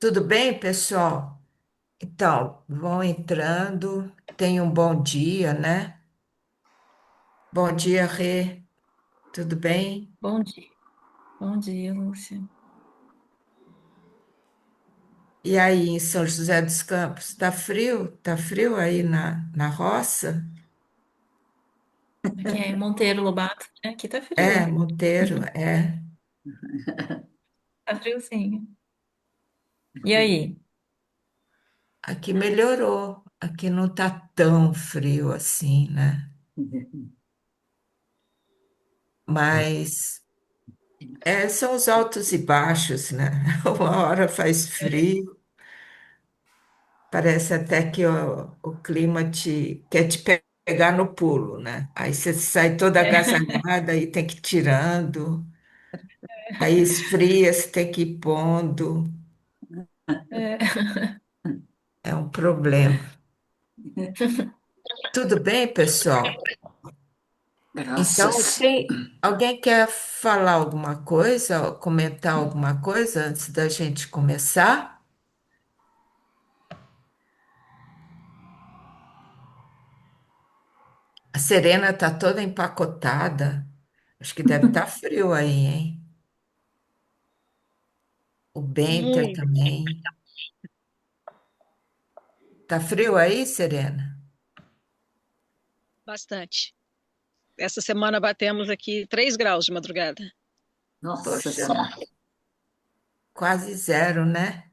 Tudo bem, pessoal? Então, vão entrando. Tenham um bom dia, né? Bom dia, Rê. Tudo bem? Bom dia. Bom dia, Lúcia. E aí, em São José dos Campos, tá frio? Tá frio aí na roça? Aqui é em Monteiro Lobato, né? Aqui tá É, frio. Monteiro, é. Tá friozinho. E aí? Aqui melhorou. Aqui não tá tão frio assim, né? Mas são os altos e baixos, né? Uma hora faz frio. Parece até que o clima quer te pegar no pulo, né? Aí você sai toda agasalhada e tem que ir tirando. Aí esfria, você tem que ir pondo. É. É um problema. Tudo bem, pessoal? Então, Graças. alguém quer falar alguma coisa, comentar alguma coisa antes da gente começar? A Serena está toda empacotada. Acho que deve estar frio aí, hein? O Benter Muito, também. Tá frio aí, Serena? bastante. Essa semana batemos aqui 3 graus de madrugada. Nossa Poxa, Senhora. quase zero, né?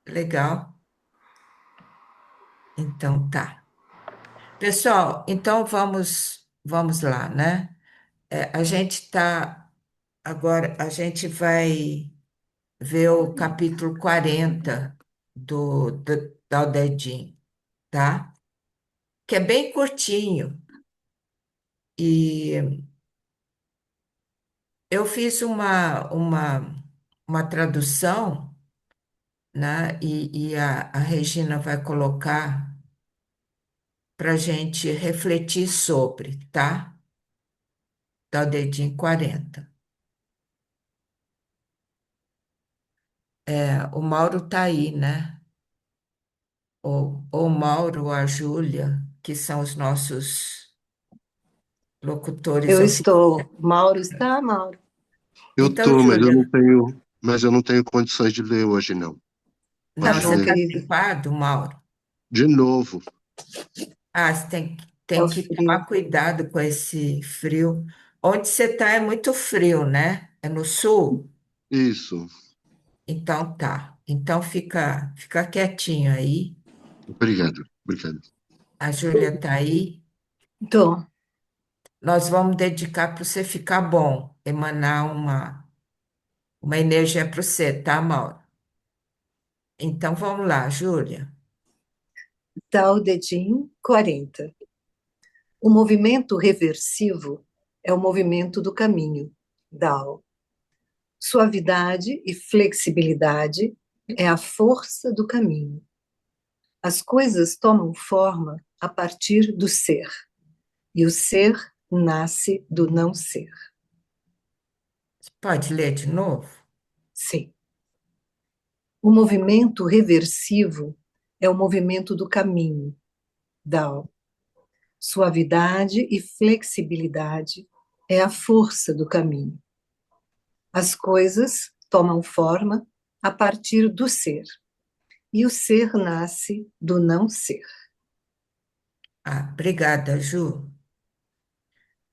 Legal. Então tá. Pessoal, então vamos lá, né? A gente tá agora, a gente vai ver o capítulo 40 da Aldedim, tá? Que é bem curtinho. E eu fiz uma tradução, né? E a Regina vai colocar para a gente refletir sobre, tá? Dá o dedinho 40. O Mauro tá aí, né? Ou o Mauro ou a Júlia, que são os nossos locutores Eu oficiais. estou. Mauro está, Mauro? Eu Então, tô, Júlia, mas eu não tenho condições de ler hoje, não. não, Tá Pode você bom, ler. está querido. gripado, Mauro? De novo. Ah, você É tem o que frio. tomar cuidado com esse frio. Onde você está é muito frio, né? É no sul? Isso. Então tá. Então fica quietinho aí. Obrigado. Obrigado. A Júlia tá aí. Tô. Nós vamos dedicar para você ficar bom, emanar uma energia para você, tá, Mauro? Então vamos lá, Júlia. Tá o dedinho 40. O movimento reversivo é o movimento do caminho. Dao. Suavidade e flexibilidade é a força do caminho. As coisas tomam forma a partir do ser, e o ser nasce do não ser. Pode ler de novo? Sim. O movimento reversivo é o movimento do caminho. Dao. Suavidade e flexibilidade é a força do caminho. As coisas tomam forma a partir do ser, e o ser nasce do não ser. Ah, obrigada, Ju.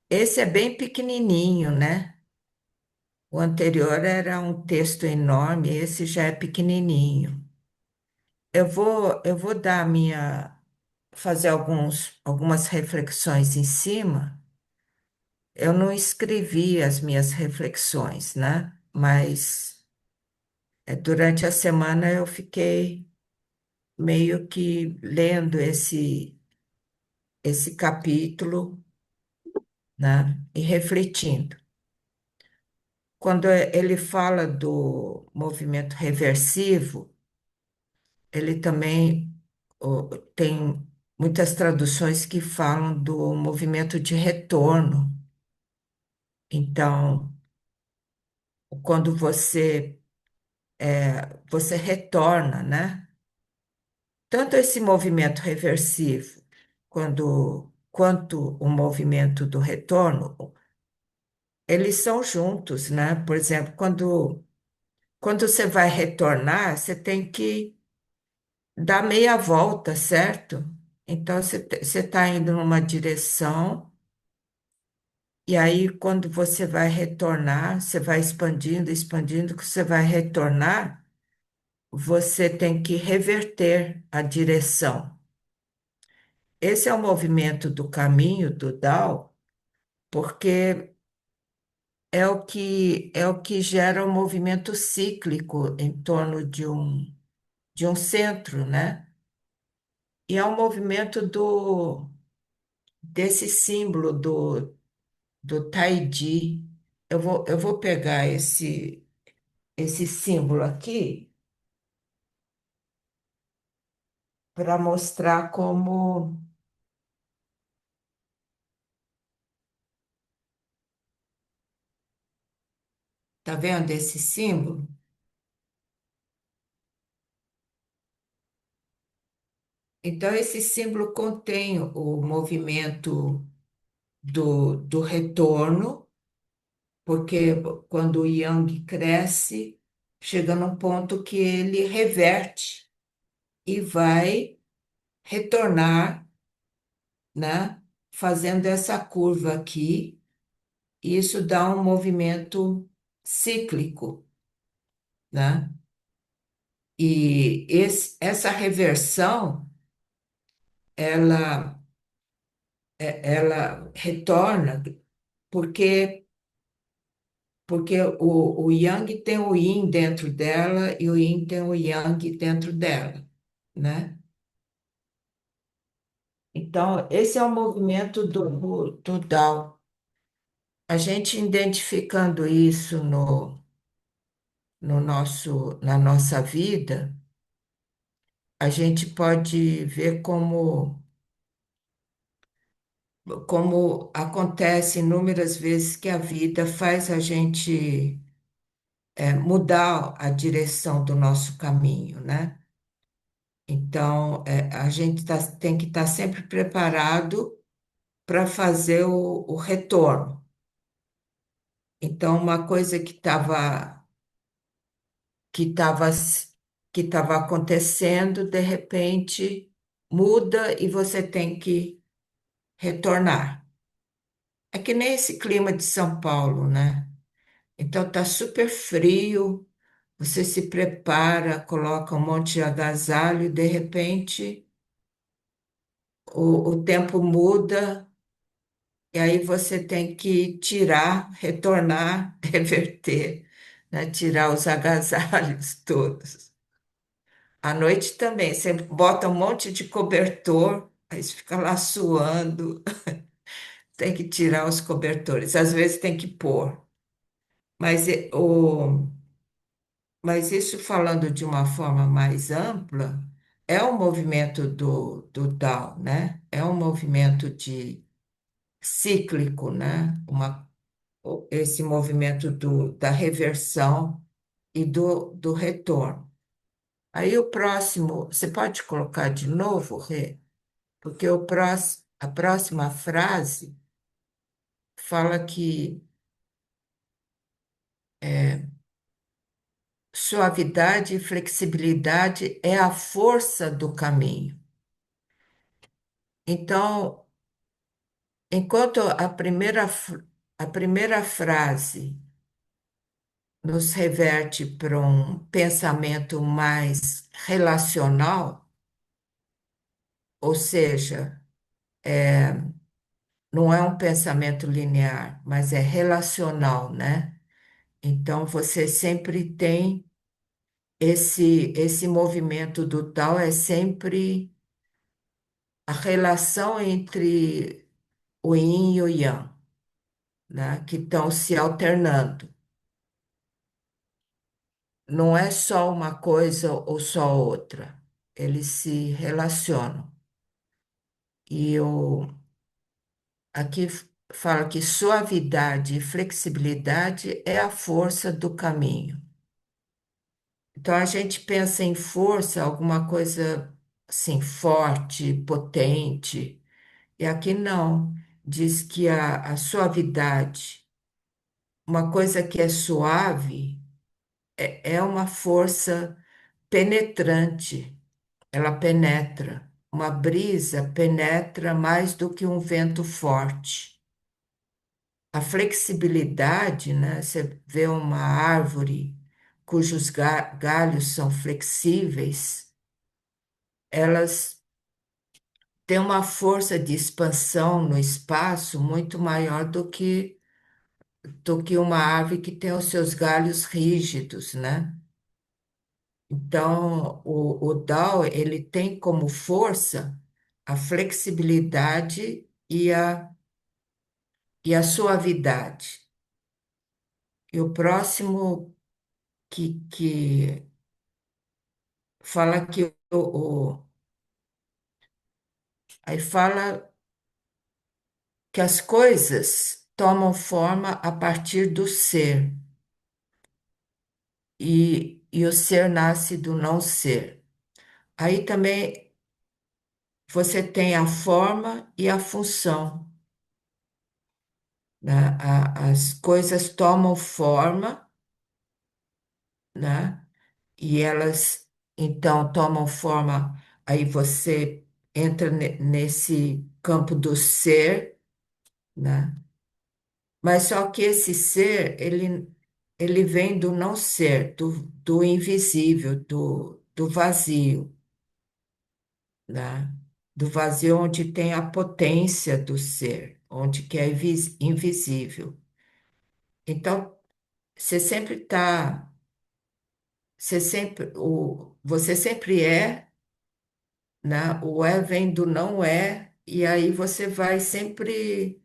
Esse é bem pequenininho, né? O anterior era um texto enorme, esse já é pequenininho. Eu vou fazer algumas reflexões em cima. Eu não escrevi as minhas reflexões, né? Mas durante a semana eu fiquei meio que lendo esse capítulo, né? E refletindo. Quando ele fala do movimento reversivo, ele também tem muitas traduções que falam do movimento de retorno. Então, quando você você retorna, né? Tanto esse movimento reversivo quanto o movimento do retorno, eles são juntos, né? Por exemplo, quando você vai retornar, você tem que dar meia volta, certo? Então, você está indo numa direção, e aí, quando você vai retornar, você vai expandindo, expandindo, que você vai retornar, você tem que reverter a direção. Esse é o movimento do caminho do Tao, porque é o que gera um movimento cíclico em torno de um centro, né? E é um movimento desse símbolo do Taiji. Eu vou pegar esse símbolo aqui para mostrar como. Tá vendo esse símbolo? Então, esse símbolo contém o movimento do retorno, porque quando o Yang cresce, chega num ponto que ele reverte e vai retornar, né? Fazendo essa curva aqui, e isso dá um movimento cíclico, né? E essa reversão, ela, ela retorna porque o Yang tem o Yin dentro dela e o Yin tem o Yang dentro dela, né? Então, esse é o movimento do Tao. A gente identificando isso na nossa vida, a gente pode ver como acontece inúmeras vezes que a vida faz a gente mudar a direção do nosso caminho, né? Então, a gente tem que estar sempre preparado para fazer o retorno. Então, uma coisa que estava que estava acontecendo, de repente muda e você tem que retornar. É que nem esse clima de São Paulo, né? Então tá super frio, você se prepara, coloca um monte de agasalho e de repente o tempo muda e aí você tem que tirar, retornar, reverter, né? Tirar os agasalhos todos. À noite também, você bota um monte de cobertor, aí você fica lá suando, tem que tirar os cobertores, às vezes tem que pôr. Mas, mas isso falando de uma forma mais ampla, é um movimento do Tao, né? É um movimento cíclico, né? Esse movimento da reversão e do retorno. Aí o próximo, você pode colocar de novo, Rê? Porque a próxima frase fala que suavidade e flexibilidade é a força do caminho. Então, enquanto a primeira frase nos reverte para um pensamento mais relacional, ou seja, não é um pensamento linear, mas é relacional, né? Então, você sempre tem esse movimento do tal é sempre a relação entre o yin e o yang, né, que estão se alternando. Não é só uma coisa ou só outra, eles se relacionam. E aqui fala que suavidade e flexibilidade é a força do caminho. Então a gente pensa em força, alguma coisa assim forte, potente, e aqui não. Diz que a suavidade, uma coisa que é suave, é uma força penetrante, ela penetra. Uma brisa penetra mais do que um vento forte. A flexibilidade, né? Você vê uma árvore cujos galhos são flexíveis, elas têm uma força de expansão no espaço muito maior do que uma árvore que tem os seus galhos rígidos, né? Então, o Dao, ele tem como força a flexibilidade e a suavidade. E o próximo que fala que aí fala que as coisas tomam forma a partir do ser, e o ser nasce do não ser. Aí também você tem a forma e a função, né? As coisas tomam forma, né? E elas então tomam forma, aí você entra nesse campo do ser, né? Mas só que esse ser, ele vem do não ser, do invisível, do vazio, né? Do vazio onde tem a potência do ser, onde que é invisível. Então, você sempre está, você sempre é, né? O é vem do não é, e aí você vai sempre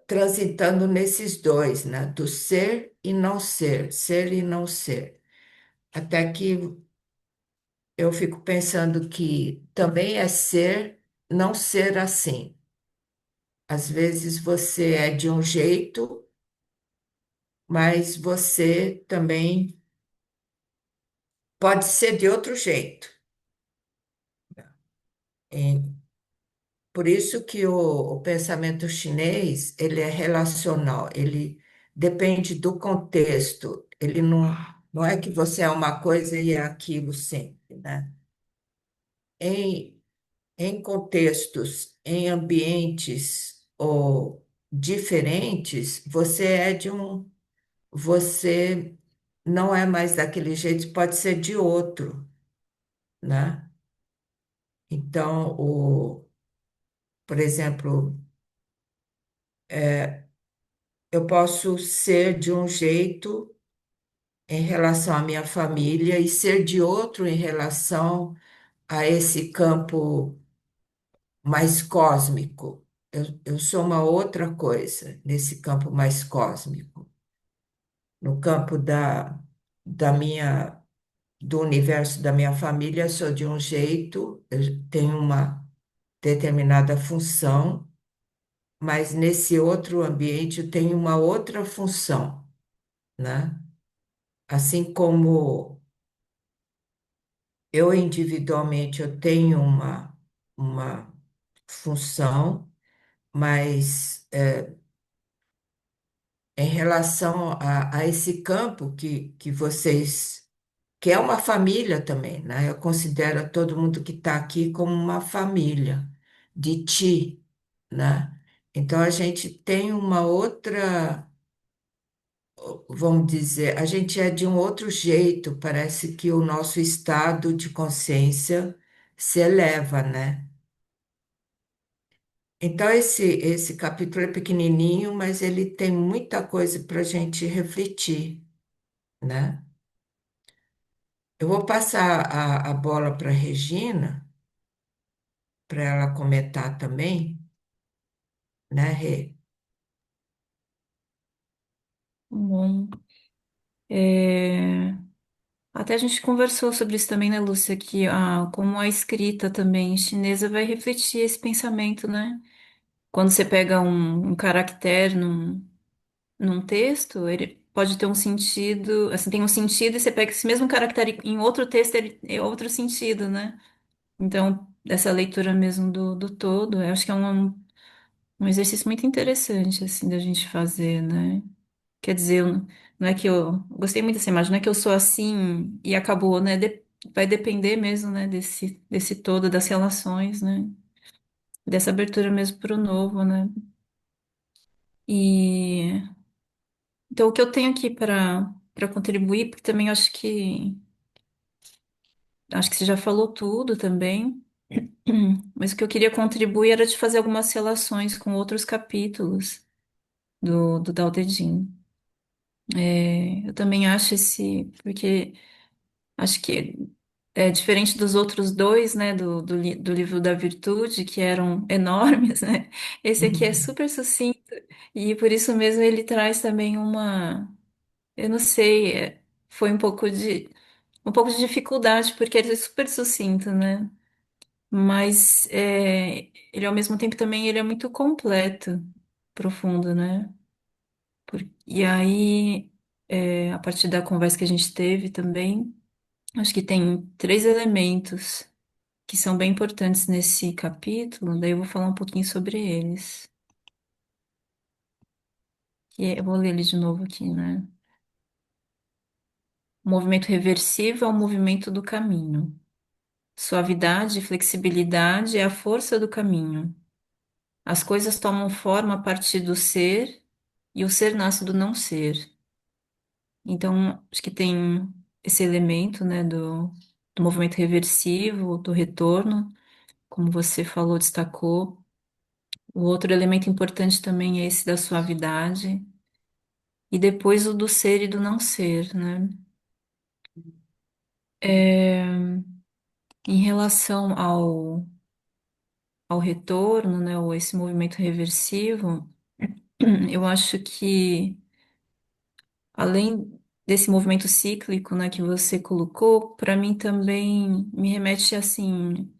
transitando nesses dois, né? Do ser e não ser. Até que eu fico pensando que também é ser, não ser assim. Às vezes você é de um jeito, mas você também pode ser de outro jeito. E por isso que o pensamento chinês, ele é relacional, ele depende do contexto. Ele não é que você é uma coisa e é aquilo sempre, né? Em, em contextos, em ambientes ou diferentes, você não é mais daquele jeito, pode ser de outro, né? Então, por exemplo, eu posso ser de um jeito em relação à minha família e ser de outro em relação a esse campo mais cósmico. Eu sou uma outra coisa nesse campo mais cósmico. No campo do universo da minha família, eu sou de um jeito, eu tenho uma determinada função, mas nesse outro ambiente eu tenho uma outra função, né? Assim como eu individualmente eu tenho uma função, mas em relação a esse campo que vocês, que é uma família também, né? Eu considero todo mundo que está aqui como uma família de ti, né? Então a gente tem uma outra, vamos dizer, a gente é de um outro jeito, parece que o nosso estado de consciência se eleva, né? Então, esse capítulo é pequenininho, mas ele tem muita coisa para a gente refletir, né? Eu vou passar a bola para a Regina, para ela comentar também, né, Rê? Bom. É, Até a gente conversou sobre isso também, né, Lúcia? Que como a escrita também chinesa vai refletir esse pensamento, né? Quando você pega um caractere num texto, pode ter um sentido, assim, tem um sentido e você pega esse mesmo caractere em outro texto, ele é outro sentido, né? Então, essa leitura mesmo do todo, eu acho que é um exercício muito interessante, assim, da gente fazer, né? Quer dizer, não é que eu gostei muito dessa imagem, não é que eu sou assim e acabou, né? Vai depender mesmo, né, desse todo, das relações, né? Dessa abertura mesmo para o novo, né? E então o que eu tenho aqui para contribuir, porque também acho que você já falou tudo também, mas o que eu queria contribuir era de fazer algumas relações com outros capítulos do Dao De Jing. Eu também acho porque acho que é diferente dos outros dois, né, do livro da Virtude, que eram enormes, né? Esse aqui é super sucinto e por isso mesmo ele traz também eu não sei, foi um pouco de dificuldade porque ele é super sucinto, né? Mas ele ao mesmo tempo também ele é muito completo, profundo, né? E aí, a partir da conversa que a gente teve também, acho que tem três elementos que são bem importantes nesse capítulo, daí eu vou falar um pouquinho sobre eles. Eu vou ler ele de novo aqui, né? O movimento reversível é o movimento do caminho. Suavidade e flexibilidade é a força do caminho. As coisas tomam forma a partir do ser e o ser nasce do não ser. Então, acho que tem esse elemento, né, do movimento reversivo, do retorno, como você falou, destacou. O outro elemento importante também é esse da suavidade. E depois o do ser e do não ser, né? Em relação ao retorno, né, ou esse movimento reversivo, eu acho que além desse movimento cíclico, né, que você colocou, para mim também me remete assim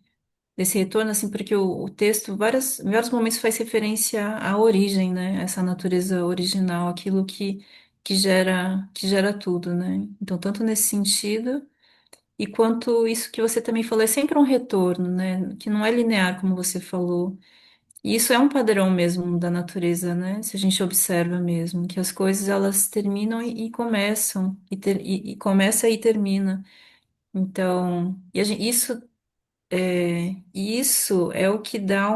desse retorno, assim, porque o texto, em vários momentos faz referência à origem, né, essa natureza original, aquilo que gera tudo, né? Então, tanto nesse sentido, e quanto isso que você também falou, é sempre um retorno, né, que não é linear, como você falou. E isso é um padrão mesmo da natureza, né? Se a gente observa mesmo, que as coisas elas terminam e começam, e começa e termina. Então, isso é o que dá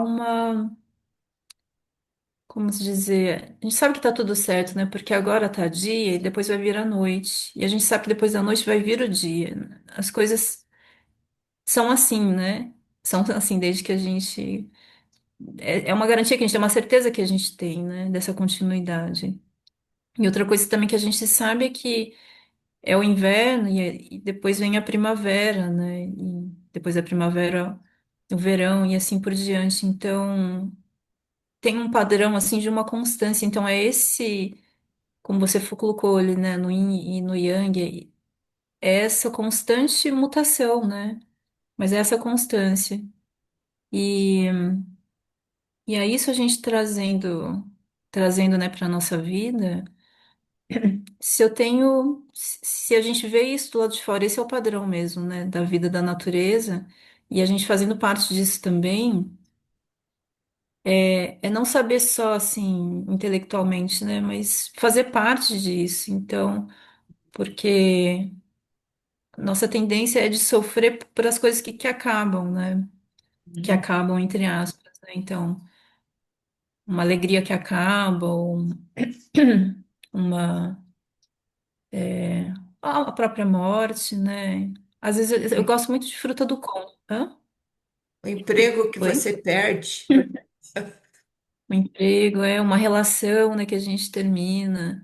como se dizer, a gente sabe que tá tudo certo, né? Porque agora tá dia e depois vai vir a noite. E a gente sabe que depois da noite vai vir o dia. As coisas são assim, né? São assim desde que a gente. É uma garantia que a gente tem, uma certeza que a gente tem, né? Dessa continuidade. E outra coisa também que a gente sabe é que é o inverno e depois vem a primavera, né? E depois da primavera, o verão e assim por diante. Então. Tem um padrão assim de uma constância. Então é como você colocou ali, né, no Yin e no Yang, é essa constante mutação, né? Mas é essa constância. E, e a isso a gente trazendo, né, para nossa vida. Se a gente vê isso do lado de fora, esse é o padrão mesmo, né, da vida da natureza. E a gente fazendo parte disso também. É não saber só assim intelectualmente, né? Mas fazer parte disso. Então, porque nossa tendência é de sofrer por as coisas que acabam, né? Que acabam, entre aspas, né? Então, uma alegria que acaba, ou uma a própria morte, né? Às vezes eu gosto muito de fruta do conde. Hã? O emprego que Oi? você perde. O emprego é uma relação, né, que a gente termina.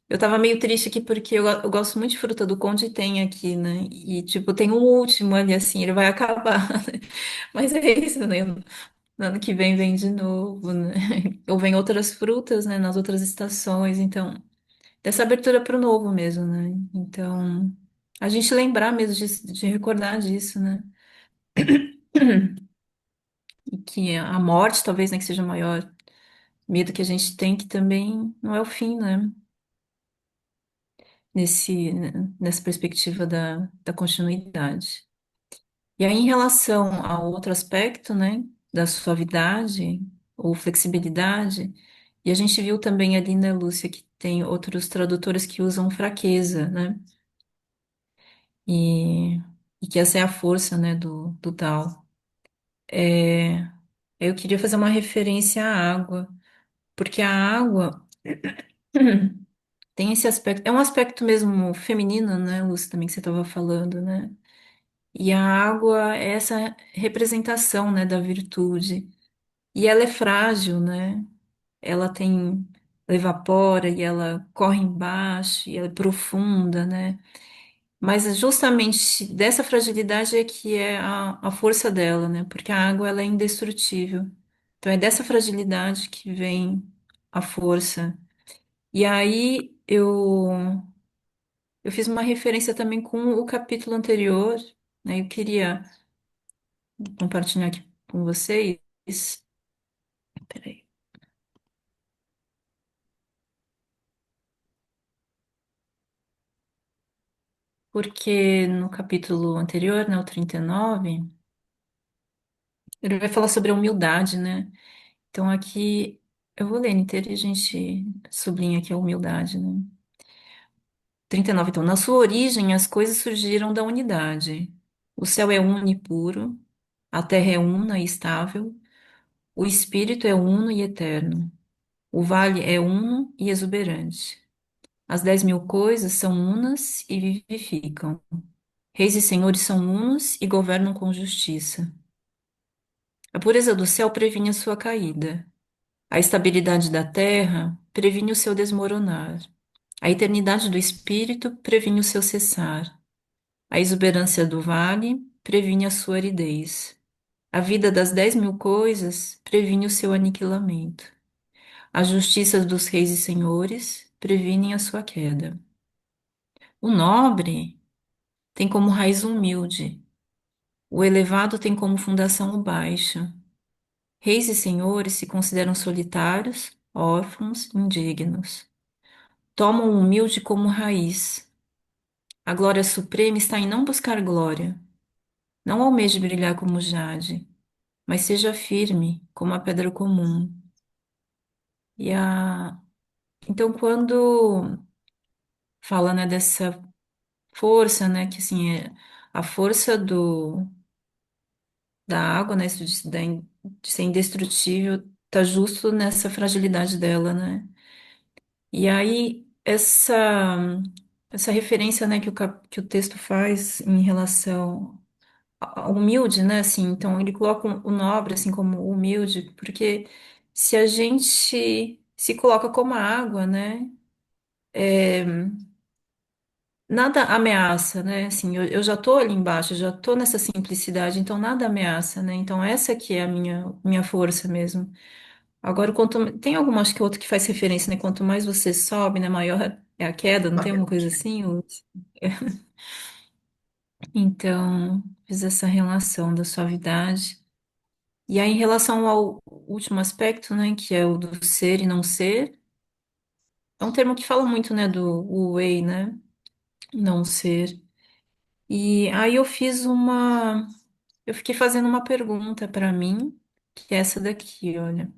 Eu tava meio triste aqui porque eu gosto muito de Fruta do Conde e tem aqui, né? E, tipo, tem um último ali, assim, ele vai acabar, né? Mas é isso, né? No ano que vem de novo, né? Ou vem outras frutas, né? Nas outras estações. Então, dessa abertura para o novo mesmo, né? Então, a gente lembrar mesmo de recordar disso, né? E que a morte, talvez, né, que seja o maior medo que a gente tem, que também não é o fim, né? nessa perspectiva da continuidade. E aí, em relação ao outro aspecto, né, da suavidade ou flexibilidade, e a gente viu também ali, né, Lúcia, que tem outros tradutores que usam fraqueza, né, e, e que essa é a força, né, do Tao. É, eu queria fazer uma referência à água, porque a água tem esse aspecto, é um aspecto mesmo feminino, né, Lúcia, também que você estava falando, né? E a água é essa representação, né, da virtude. E ela é frágil, né? Ela tem, ela evapora e ela corre embaixo e ela é profunda, né? Mas é justamente dessa fragilidade é que é a força dela, né? Porque a água ela é indestrutível. Então é dessa fragilidade que vem a força. E aí eu fiz uma referência também com o capítulo anterior, né? Eu queria compartilhar aqui com vocês. Peraí. Porque no capítulo anterior, né, o 39, ele vai falar sobre a humildade, né? Então aqui eu vou ler inteiro e a gente sublinha aqui a humildade, né? 39, então, na sua origem as coisas surgiram da unidade. O céu é uno e puro, a terra é una e estável, o espírito é uno e eterno, o vale é uno e exuberante. As 10.000 coisas são unas e vivificam. Reis e senhores são unos e governam com justiça. A pureza do céu previne a sua caída. A estabilidade da terra previne o seu desmoronar. A eternidade do espírito previne o seu cessar. A exuberância do vale previne a sua aridez. A vida das 10.000 coisas previne o seu aniquilamento. A justiça dos reis e senhores previne a sua queda. O nobre tem como raiz o humilde. O elevado tem como fundação o baixo. Reis e senhores se consideram solitários, órfãos, indignos. Tomam o humilde como raiz. A glória suprema está em não buscar glória. Não almeje brilhar como jade, mas seja firme como a pedra comum. E a... Então, quando fala, né, dessa força, né, que assim, é a força da água, né, isso de ser indestrutível, tá justo nessa fragilidade dela, né? E aí, essa referência, né, que o texto faz em relação ao humilde, né, assim, então ele coloca o nobre, assim, como humilde, porque se a gente se coloca como a água, né, nada ameaça, né, assim, eu já tô ali embaixo, eu já tô nessa simplicidade, então nada ameaça, né, então essa que é a minha força mesmo. Agora, tem alguma, acho que outro que faz referência, né? Quanto mais você sobe, né? Maior é a queda, não tem uma coisa assim? Então, fiz essa relação da suavidade. E aí, em relação ao último aspecto, né? Que é o do ser e não ser, é um termo que fala muito, né? Do Wu Wei, né? Não ser. E aí eu fiquei fazendo uma pergunta para mim, que é essa daqui, olha.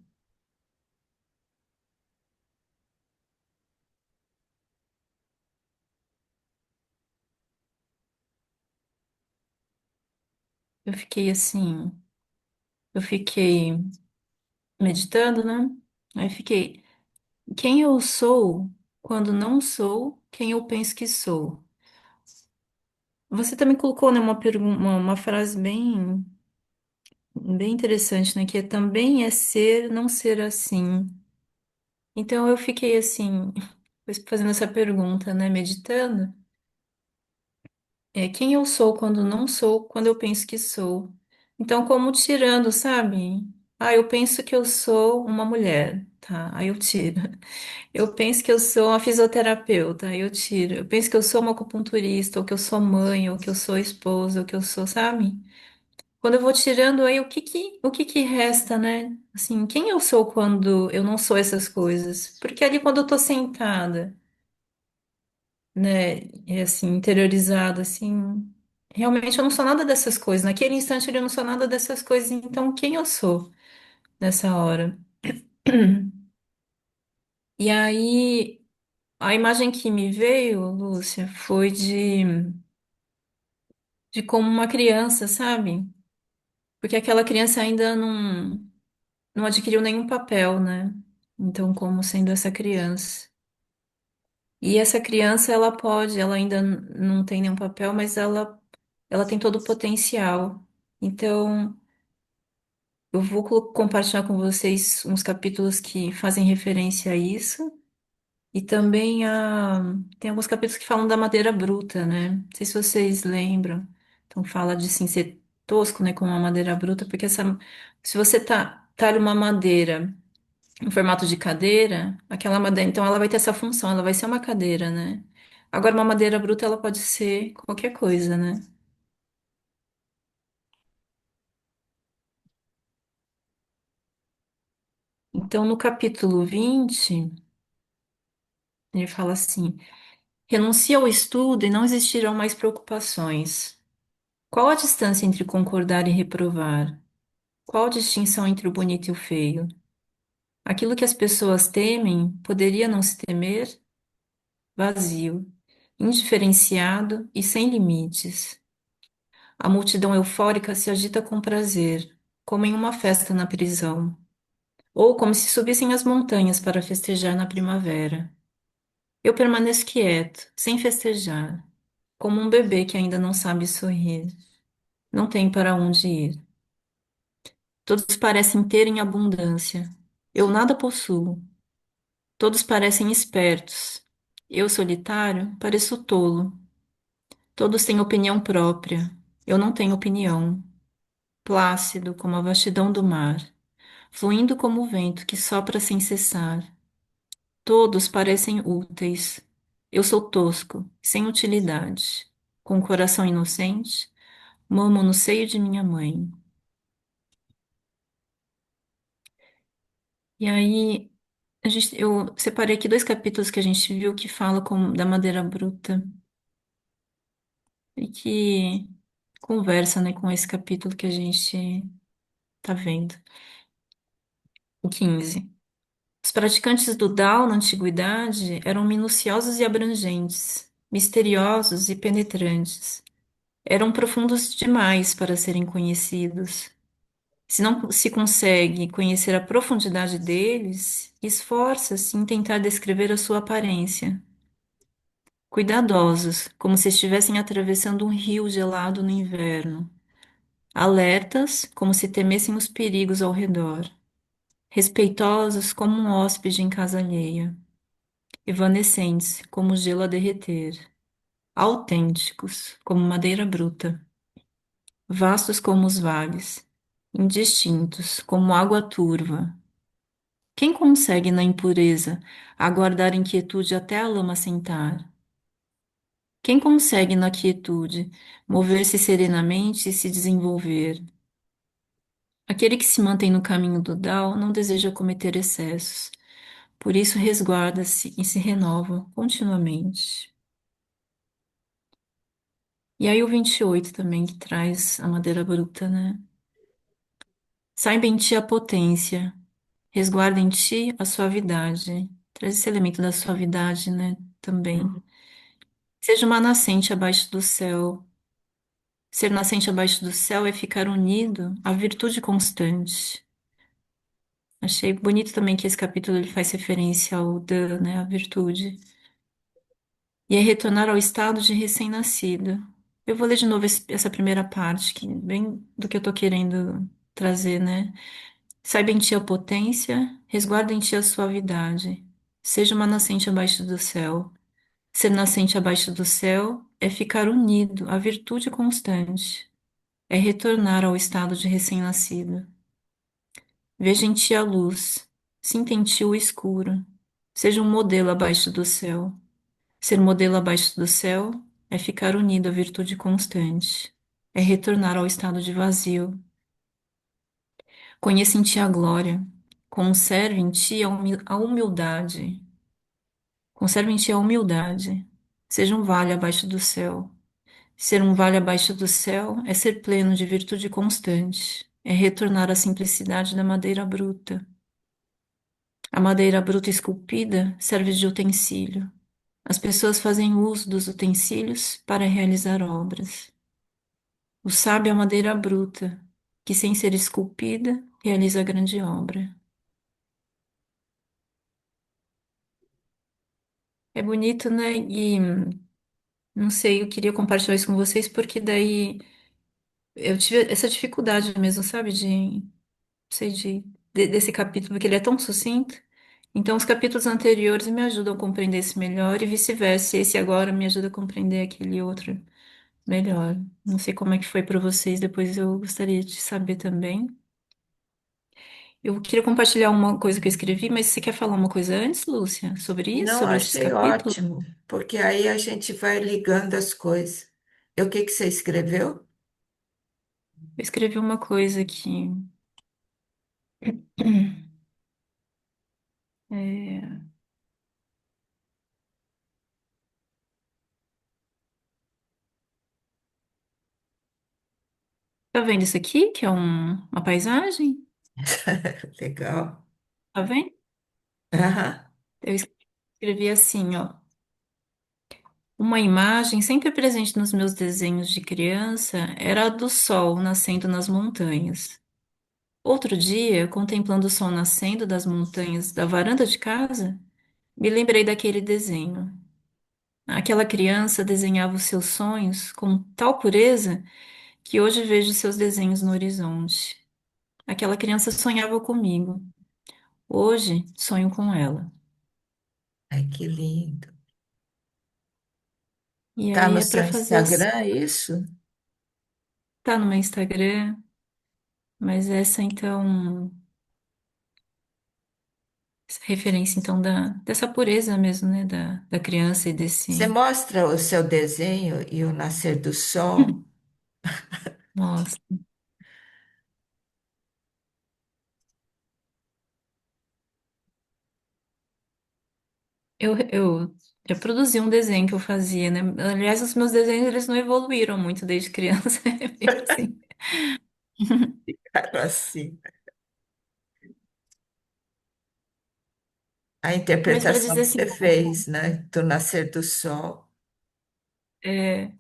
Eu fiquei assim, eu fiquei meditando, né? Aí fiquei. Quem eu sou quando não sou quem eu penso que sou? Você também colocou, né, uma frase bem interessante, né? Que é também é ser, não ser assim. Então eu fiquei assim, fazendo essa pergunta, né? Meditando. Quem eu sou quando não sou, quando eu penso que sou. Então, como tirando, sabe? Ah, eu penso que eu sou uma mulher, tá? Aí eu tiro. Eu penso que eu sou uma fisioterapeuta, aí eu tiro. Eu penso que eu sou uma acupunturista, ou que eu sou mãe, ou que eu sou esposa, ou que eu sou, sabe? Quando eu vou tirando, aí o que que resta, né? Assim, quem eu sou quando eu não sou essas coisas? Porque ali quando eu tô sentada, né? E assim, interiorizado, assim. Realmente eu não sou nada dessas coisas. Naquele instante eu não sou nada dessas coisas. Então, quem eu sou nessa hora? E aí, a imagem que me veio, Lúcia, foi de como uma criança, sabe? Porque aquela criança ainda não adquiriu nenhum papel, né? Então, como sendo essa criança. E essa criança, ela ainda não tem nenhum papel, mas ela tem todo o potencial. Então, eu vou compartilhar com vocês uns capítulos que fazem referência a isso. E também tem alguns capítulos que falam da madeira bruta, né? Não sei se vocês lembram. Então, fala de sim ser tosco, né? Com uma madeira bruta, porque se você talha uma madeira em formato de cadeira, aquela madeira, então ela vai ter essa função, ela vai ser uma cadeira, né? Agora, uma madeira bruta, ela pode ser qualquer coisa, né? Então, no capítulo 20 ele fala assim: renuncia ao estudo e não existirão mais preocupações. Qual a distância entre concordar e reprovar? Qual a distinção entre o bonito e o feio? Aquilo que as pessoas temem poderia não se temer? Vazio, indiferenciado e sem limites. A multidão eufórica se agita com prazer, como em uma festa na prisão, ou como se subissem as montanhas para festejar na primavera. Eu permaneço quieto, sem festejar, como um bebê que ainda não sabe sorrir. Não tem para onde ir. Todos parecem ter em abundância. Eu nada possuo. Todos parecem espertos. Eu, solitário, pareço tolo. Todos têm opinião própria. Eu não tenho opinião. Plácido como a vastidão do mar, fluindo como o vento que sopra sem cessar. Todos parecem úteis. Eu sou tosco, sem utilidade. Com o coração inocente, mamo no seio de minha mãe. E aí, eu separei aqui dois capítulos que a gente viu que fala da madeira bruta e que conversa, né, com esse capítulo que a gente tá vendo. O 15. Os praticantes do Tao na antiguidade eram minuciosos e abrangentes, misteriosos e penetrantes. Eram profundos demais para serem conhecidos. Se não se consegue conhecer a profundidade deles, esforça-se em tentar descrever a sua aparência. Cuidadosos, como se estivessem atravessando um rio gelado no inverno. Alertas, como se temessem os perigos ao redor. Respeitosos, como um hóspede em casa alheia. Evanescentes, como gelo a derreter. Autênticos, como madeira bruta. Vastos como os vales. Indistintos, como água turva. Quem consegue, na impureza, aguardar em quietude até a lama sentar? Quem consegue, na quietude, mover-se serenamente e se desenvolver? Aquele que se mantém no caminho do Tao não deseja cometer excessos, por isso resguarda-se e se renova continuamente. E aí o 28 também, que traz a madeira bruta, né? Saiba em ti a potência, resguarda em ti a suavidade. Traz esse elemento da suavidade, né? Também. Uhum. Seja uma nascente abaixo do céu. Ser nascente abaixo do céu é ficar unido à virtude constante. Achei bonito também que esse capítulo ele faz referência ao Dan, né? A virtude. E é retornar ao estado de recém-nascido. Eu vou ler de novo essa primeira parte, que bem do que eu tô querendo trazer, né? Saiba em ti a potência, resguarda em ti a suavidade. Seja uma nascente abaixo do céu. Ser nascente abaixo do céu é ficar unido à virtude constante. É retornar ao estado de recém-nascido. Veja em ti a luz. Sinta em ti o escuro. Seja um modelo abaixo do céu. Ser modelo abaixo do céu é ficar unido à virtude constante. É retornar ao estado de vazio. Conheça em ti a glória. Conserve em ti a humildade. Conserve em ti a humildade. seja um vale abaixo do céu. Ser um vale abaixo do céu é ser pleno de virtude constante, é retornar à simplicidade da madeira bruta. A madeira bruta esculpida serve de utensílio. As pessoas fazem uso dos utensílios para realizar obras. O sábio é a madeira bruta, que sem ser esculpida, realiza a grande obra. É bonito, né? E não sei, eu queria compartilhar isso com vocês porque daí eu tive essa dificuldade mesmo, sabe? Sei, desse capítulo, porque ele é tão sucinto. Então, os capítulos anteriores me ajudam a compreender esse melhor e vice-versa. Esse agora me ajuda a compreender aquele outro melhor. Não sei como é que foi para vocês, depois eu gostaria de saber também. Eu queria compartilhar uma coisa que eu escrevi, mas você quer falar uma coisa antes, Lúcia, sobre isso, Não, sobre esses achei capítulos? ótimo, porque aí a gente vai ligando as coisas. E o que que você escreveu? Eu escrevi uma coisa aqui. É, tá vendo isso aqui, que é uma paisagem? Legal. Tá vendo? Aham. Eu escrevi assim, ó. Uma imagem sempre presente nos meus desenhos de criança era a do sol nascendo nas montanhas. Outro dia, contemplando o sol nascendo das montanhas da varanda de casa, me lembrei daquele desenho. Aquela criança desenhava os seus sonhos com tal pureza que hoje vejo seus desenhos no horizonte. Aquela criança sonhava comigo. Hoje sonho com ela. Ai, que lindo. E Tá aí no é seu para fazer assim. Instagram isso? Tá no meu Instagram, mas essa então, essa referência então dessa pureza mesmo, né, da criança e Você desse. mostra o seu desenho e o nascer do sol? Nossa, eu produzi um desenho que eu fazia, né? Aliás, os meus desenhos eles não evoluíram muito desde criança, é meio assim. Claro, assim. A Mas para interpretação dizer que assim, você fez, né? Do nascer do sol. é,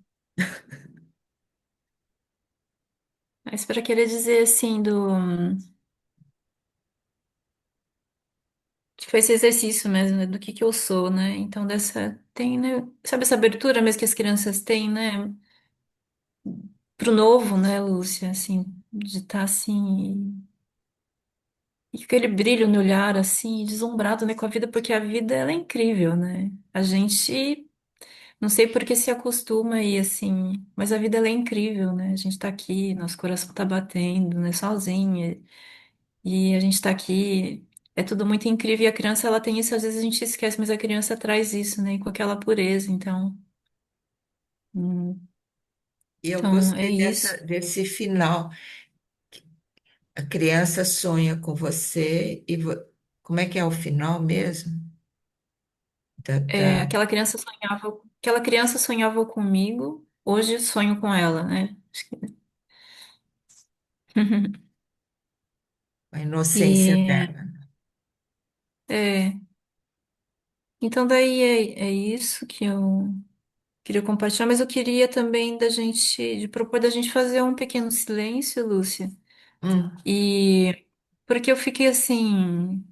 mas para querer dizer assim que foi esse exercício mesmo, né, do que eu sou, né? Então dessa tem, né? Sabe essa abertura mesmo que as crianças têm, né? Pro novo, né, Lúcia? Assim, de estar assim e com aquele brilho no olhar, assim, deslumbrado, né, com a vida, porque a vida ela é incrível, né? A gente não sei por que se acostuma aí, assim, mas a vida ela é incrível, né? A gente tá aqui, nosso coração tá batendo, né, sozinha. E a gente tá aqui, é tudo muito incrível. E a criança, ela tem isso, às vezes a gente esquece, mas a criança traz isso, né? Com aquela pureza. Hum, E eu então é gostei isso. desse final. A criança sonha com você e como é que é o final mesmo? É, aquela criança sonhava comigo, hoje eu sonho com ela, né? A inocência E dela. é, então daí é isso que eu queria compartilhar, mas eu queria também de propor da gente fazer um pequeno silêncio, Lúcia. Hum. E porque eu fiquei assim,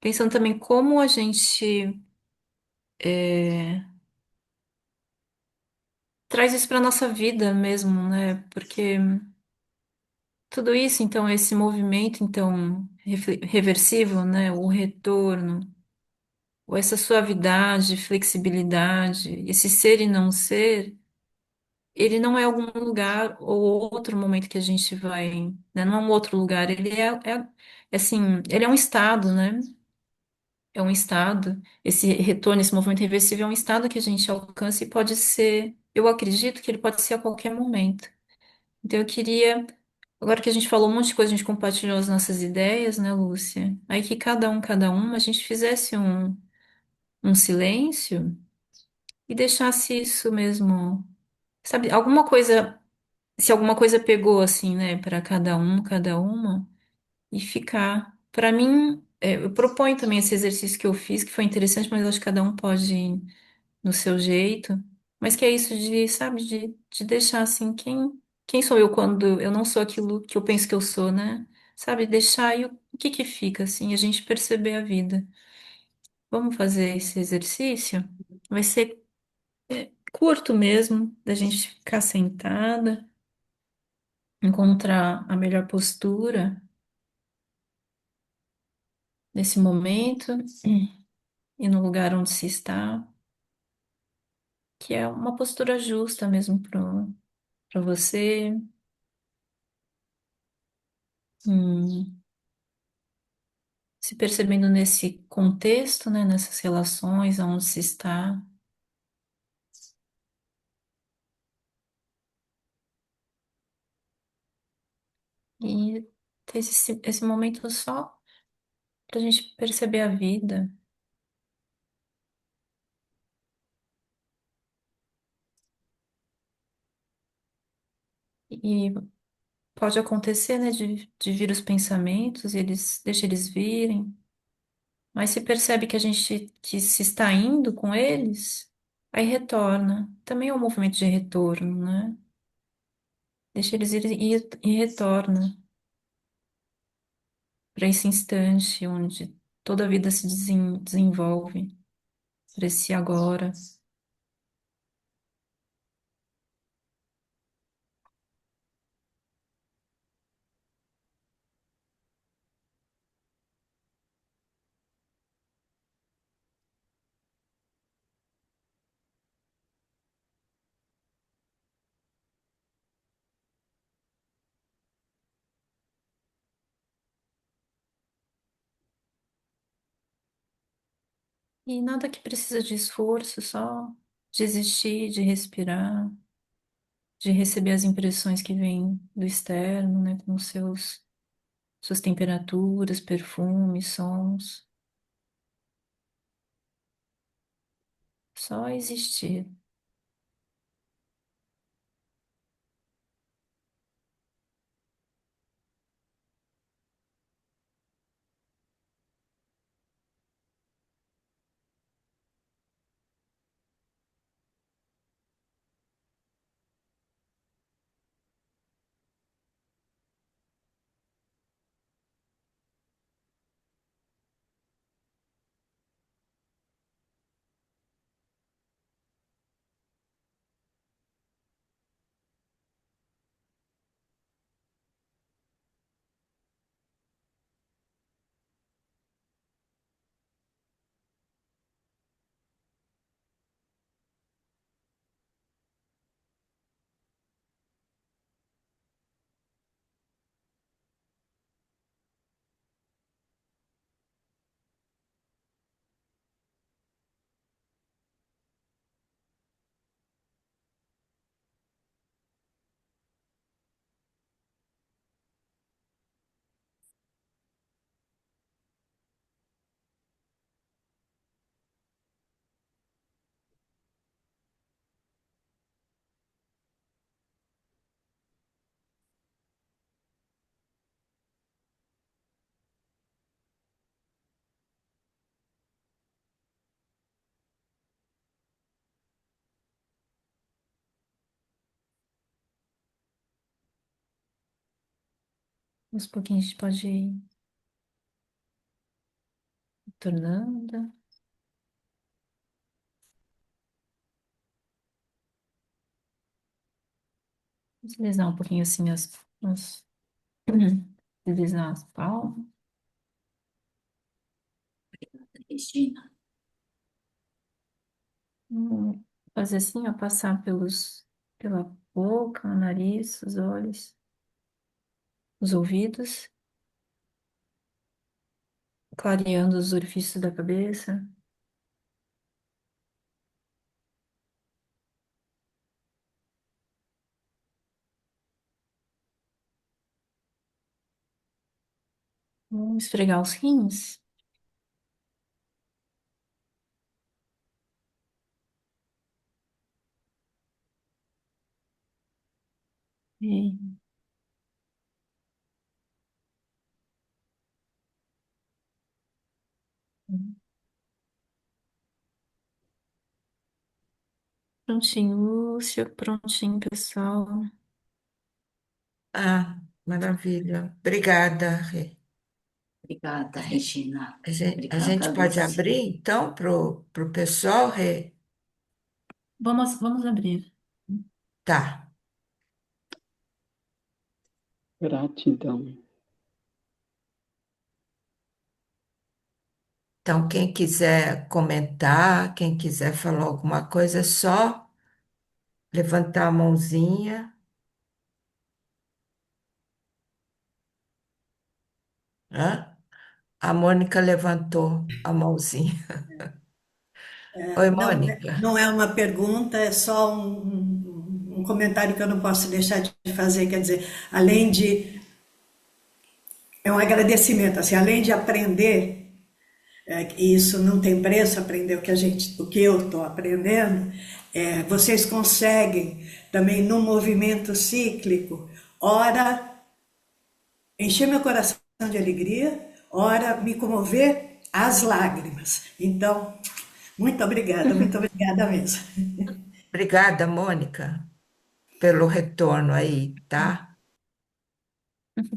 pensando também como a gente traz isso para nossa vida mesmo, né? Porque tudo isso, então, esse movimento, então, reversível, né? O retorno, ou essa suavidade, flexibilidade, esse ser e não ser, ele não é algum lugar ou outro momento que a gente vai, né? Não é um outro lugar, assim, ele é um estado, né? É um estado, esse retorno, esse movimento reversível é um estado que a gente alcança e pode ser, eu acredito que ele pode ser a qualquer momento. Então eu queria, agora que a gente falou um monte de coisa, a gente compartilhou as nossas ideias, né, Lúcia? Aí que cada um, a gente fizesse um silêncio e deixasse isso mesmo, sabe, alguma coisa, se alguma coisa pegou assim, né, para cada um, cada uma, e ficar. Para mim, eu proponho também esse exercício que eu fiz, que foi interessante, mas eu acho que cada um pode ir no seu jeito, mas que é isso de, sabe, de deixar assim, quem sou eu quando eu não sou aquilo que eu penso que eu sou, né? Sabe, deixar e o que que fica assim, a gente perceber a vida. Vamos fazer esse exercício? Vai ser curto mesmo, da gente ficar sentada, encontrar a melhor postura nesse momento e no lugar onde se está, que é uma postura justa mesmo para você. Hum, Se percebendo nesse contexto, né, nessas relações, aonde se está, e ter esse momento só para a gente perceber a vida. E pode acontecer, né, de vir os pensamentos, e deixa eles virem, mas se percebe que a gente que se está indo com eles, aí retorna. Também é um movimento de retorno, né? Deixa eles irem e retorna para esse instante onde toda a vida se desenvolve, para esse agora. E nada que precisa de esforço, só de existir, de respirar, de receber as impressões que vêm do externo, né, com suas temperaturas, perfumes, sons. Só existir. Aos pouquinhos a gente pode ir tornando, deslizar um pouquinho assim deslizar as palmas. Cristina. Fazer assim, ó, passar pela boca, o nariz, os olhos, os ouvidos, clareando os orifícios da cabeça. Vamos esfregar os rins. Ok. Prontinho, Lúcia, prontinho, pessoal. Ah, maravilha. Obrigada, Rê. Obrigada, Regina. A gente Obrigada, pode Lúcia. abrir, então, para o pessoal, Rê? Vamos abrir. Tá. Gratidão. Então, quem quiser comentar, quem quiser falar alguma coisa, é só levantar a mãozinha. Hã? A Mônica levantou a mãozinha. Oi, Não, Mônica. não é uma pergunta, é só um comentário que eu não posso deixar de fazer. Quer dizer, além de. É um agradecimento, assim, além de aprender, e isso não tem preço, aprender o que eu estou aprendendo, vocês conseguem também, num movimento cíclico, ora encher meu coração de alegria, ora me comover às lágrimas. Então, muito obrigada mesmo. Obrigada, Mônica, pelo retorno aí, tá?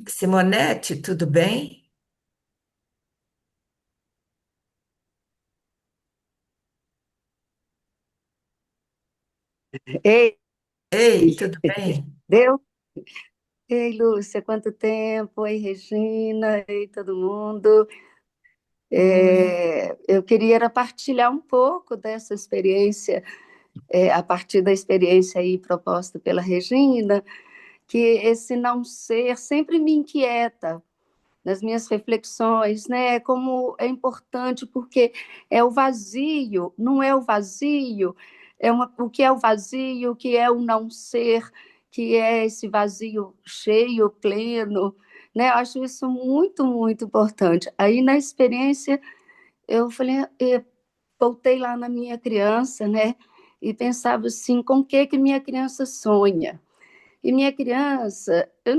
Simonete, tudo bem? Ei, Ei, tudo bem? deu? Ei, Lúcia, quanto tempo? Ei, Regina, ei, todo mundo. Oi. Eu queria era partilhar um pouco dessa experiência, a partir da experiência aí proposta pela Regina, que esse não ser sempre me inquieta nas minhas reflexões, né? Como é importante, porque é o vazio, não é o vazio, o que é o vazio, o que é o não ser, que é esse vazio cheio, pleno, né? Eu acho isso muito, muito importante. Aí, na experiência, eu falei, voltei lá na minha criança, né? E pensava assim, com o que minha criança sonha? E minha criança, eu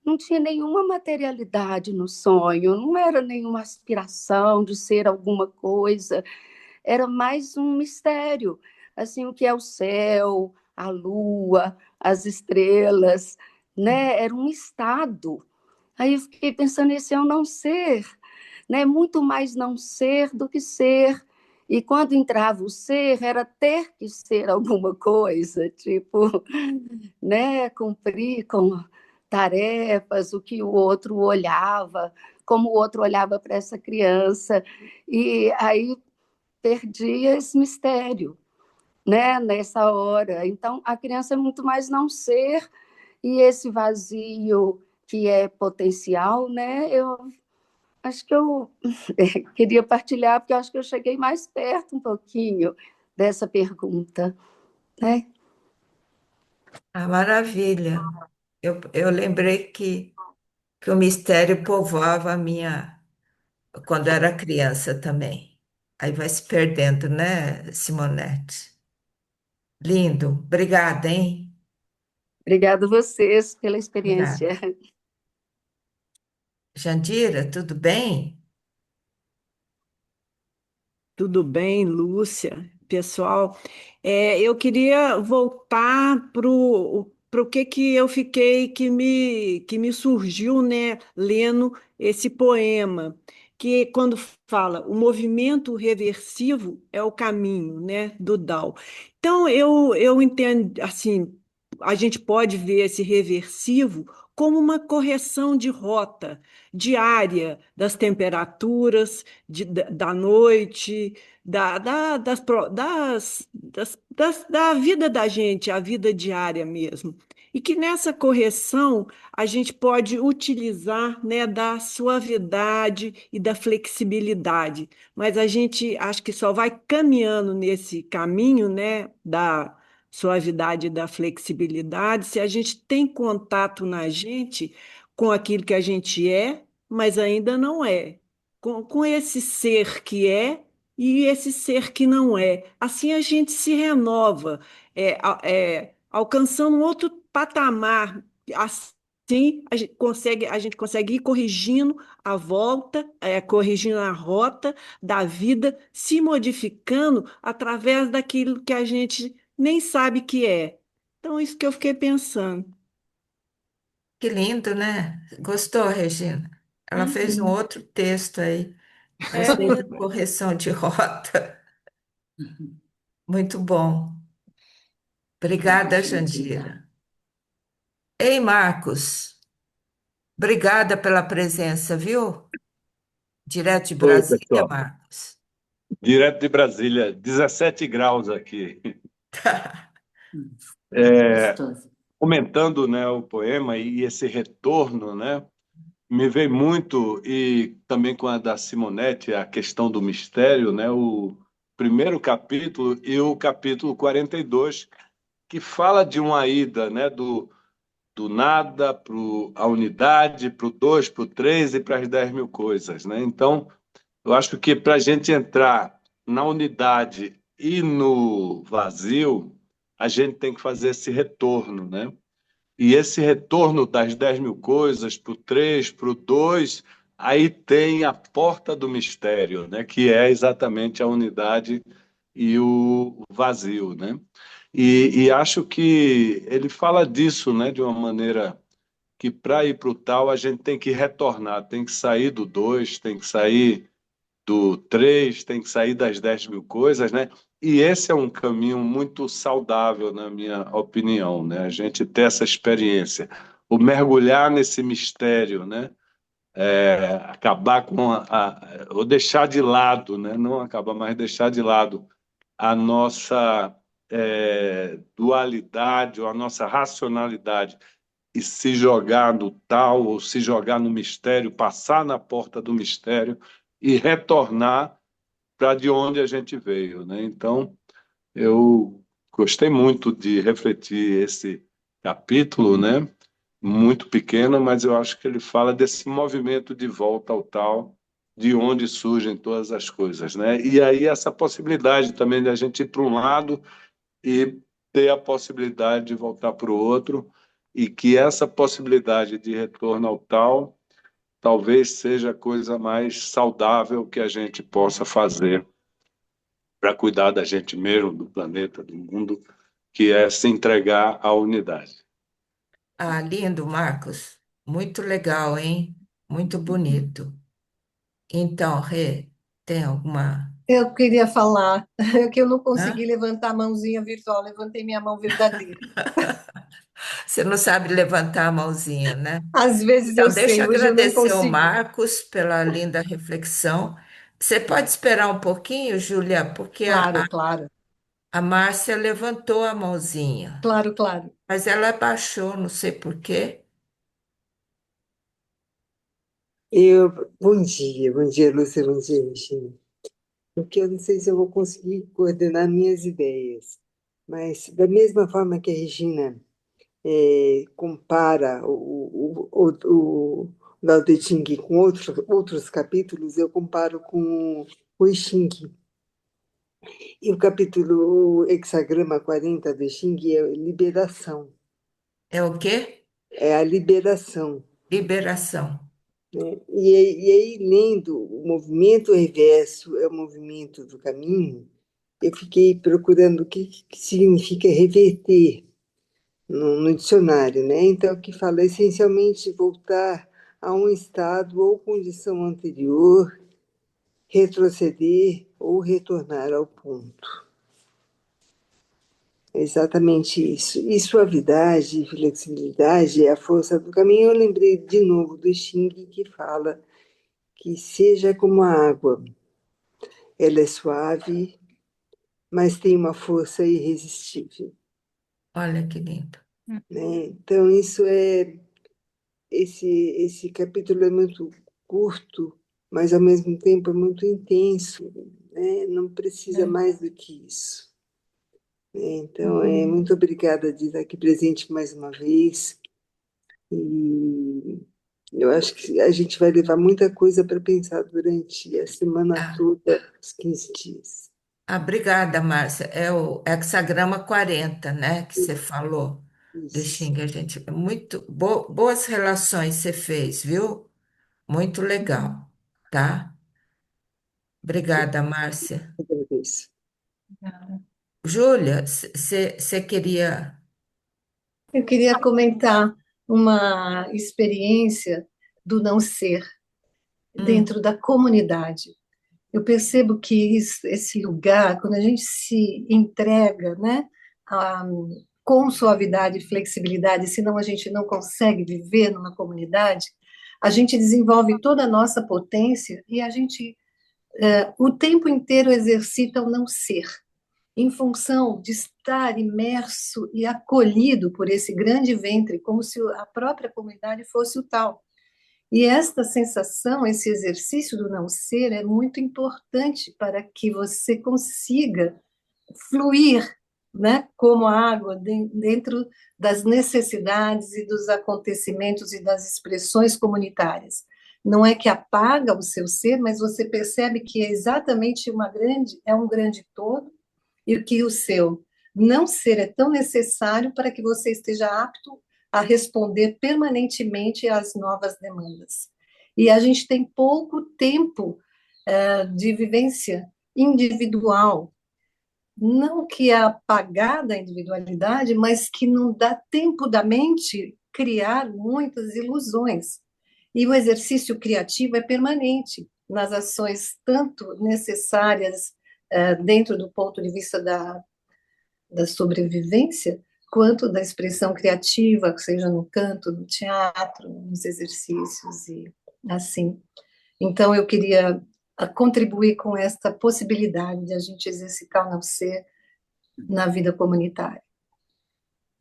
não tinha nenhuma materialidade no sonho, não era nenhuma aspiração de ser alguma coisa, era mais um mistério, assim, o que é o céu, a lua, as estrelas, né? Era um estado. Aí eu fiquei pensando, esse é o não ser, né? Muito mais não ser do que ser. E quando entrava o ser, era ter que ser alguma coisa, tipo, né, cumprir com tarefas, o que o outro olhava, como o outro olhava para essa criança, e aí perdia esse mistério, né, nessa hora. Então, a criança é muito mais não ser, e esse vazio que é potencial, né, eu acho que eu queria partilhar, porque eu acho que eu cheguei mais perto um pouquinho dessa pergunta, né? Ah, maravilha. Eu lembrei que o mistério povoava a minha, quando era criança também. Aí vai se perdendo, né, Simonete? Lindo. Obrigada, hein? Obrigada a vocês pela experiência. Obrigada. Jandira, tudo bem? Tudo bem, Lúcia? Pessoal, eu queria voltar para o que eu fiquei, que me surgiu, né, lendo esse poema, que quando fala o movimento reversivo é o caminho, né, do Tao. Então, eu entendo, assim, a gente pode ver esse reversivo como uma correção de rota diária das temperaturas, da noite, da vida da gente, a vida diária mesmo. E que nessa correção a gente pode utilizar, né, da suavidade e da flexibilidade, mas a gente acho que só vai caminhando nesse caminho, né, da suavidade e da flexibilidade se a gente tem contato na gente com aquilo que a gente é, mas ainda não é com esse ser que é e esse ser que não é. Assim a gente se renova, alcançando outro patamar Assim, a gente consegue ir corrigindo a volta, corrigindo a rota da vida, se modificando através daquilo que a gente nem sabe que é. Então, isso que eu fiquei pensando. Que lindo, né? Gostou, Regina? Ela fez um Uhum. outro texto aí, É, gostei da correção de rota. Muito bom. Obrigada, Argentina. Jandira. Ei, Marcos, obrigada pela presença, viu? Direto de Oi, Brasília, pessoal. Marcos. Direto de Brasília, 17 graus aqui. Hum, É, Gostoso. comentando, né, o poema e esse retorno, né, me veio muito, e também com a da Simonetti, a questão do mistério, né, o primeiro capítulo e o capítulo 42, que fala de uma ida, né, do nada para a unidade, para o dois, para o três e para as 10.000 coisas. Né? Então, eu acho que para a gente entrar na unidade e no vazio, a gente tem que fazer esse retorno, né? E esse retorno das 10.000 coisas para o 3, para o 2, aí tem a porta do mistério, né? Que é exatamente a unidade e o vazio, né? E acho que ele fala disso, né? De uma maneira que para ir para o tal a gente tem que retornar, tem que sair do 2, tem que sair do 3 tem que sair das 10.000 coisas, né? E esse é um caminho muito saudável, na minha opinião, né? A gente ter essa experiência, o mergulhar nesse mistério, né? Acabar com ou deixar de lado, né? Não acabar, mas deixar de lado a nossa dualidade ou a nossa racionalidade e se jogar no tal ou se jogar no mistério, passar na porta do mistério e retornar para de onde a gente veio, né? Então, eu gostei muito de refletir esse capítulo, né? Muito pequeno, mas eu acho que ele fala desse movimento de volta ao tal, de onde surgem todas as coisas, né? E aí essa possibilidade também de a gente ir para um lado e ter a possibilidade de voltar para o outro, e que essa possibilidade de retorno ao tal talvez seja a coisa mais saudável que a gente possa fazer para cuidar da gente mesmo, do planeta, do mundo, que é se entregar à unidade. Ah, lindo, Marcos. Muito legal, hein? Muito bonito. Então, Rê, tem alguma... Eu queria falar que eu não consegui Hã? levantar a mãozinha virtual, levantei minha mão verdadeira. Você não sabe levantar a mãozinha, né? Às vezes eu Então, deixa sei, eu hoje eu não agradecer ao consegui. Marcos pela linda reflexão. Você pode esperar um pouquinho, Júlia, porque Claro, claro, a Márcia levantou a mãozinha, claro, claro. mas ela abaixou, não sei por quê. Bom dia, Lúcia, bom dia, Regina. Porque eu não sei se eu vou conseguir coordenar minhas ideias, mas da mesma forma que a Regina compara o Lao Tse Ching com outros capítulos, eu comparo com o I Ching. E o capítulo, o hexagrama 40 do I Ching é liberação, É o quê? é a liberação. Liberação. Né? E aí, lendo o movimento reverso é o movimento do caminho, eu fiquei procurando o que significa reverter no dicionário, né? Então, que fala essencialmente voltar a um estado ou condição anterior, retroceder ou retornar ao ponto. É exatamente isso. E suavidade e flexibilidade é a força do caminho. Eu lembrei de novo do Xing, que fala que seja como a água. Ela é suave, mas tem uma força irresistível. Olha que lindo. Né? Então, esse capítulo é muito curto, mas ao mesmo tempo é muito intenso. Né? Não precisa É. mais do que isso. Né? Então, muito obrigada de estar aqui presente mais uma vez. E eu acho que a gente vai levar muita coisa para pensar durante a semana Ah, toda, os 15 dias. obrigada, Márcia. É o hexagrama 40, né, que você falou. De Isso. Xing, a gente, boas relações você fez, viu? Muito legal, tá? Obrigada, Márcia. Agradeço. Júlia, você queria. Eu queria comentar uma experiência do não ser Hum, dentro da comunidade. Eu percebo que esse lugar, quando a gente se entrega, né, a- com suavidade e flexibilidade, senão a gente não consegue viver numa comunidade, a gente desenvolve toda a nossa potência e a gente, o tempo inteiro, exercita o não ser, em função de estar imerso e acolhido por esse grande ventre, como se a própria comunidade fosse o tal. E esta sensação, esse exercício do não ser é muito importante para que você consiga fluir, né, como a água dentro das necessidades e dos acontecimentos e das expressões comunitárias. Não é que apaga o seu ser, mas você percebe que é exatamente é um grande todo e que o seu não ser é tão necessário para que você esteja apto a responder permanentemente às novas demandas. E a gente tem pouco tempo de vivência individual, não que é apagar da individualidade, mas que não dá tempo da mente criar muitas ilusões. E o exercício criativo é permanente nas ações tanto necessárias dentro do ponto de vista da sobrevivência, quanto da expressão criativa, seja no canto, no teatro, nos exercícios e assim. Então, eu queria contribuir com esta possibilidade de a gente exercitar o não ser na vida comunitária.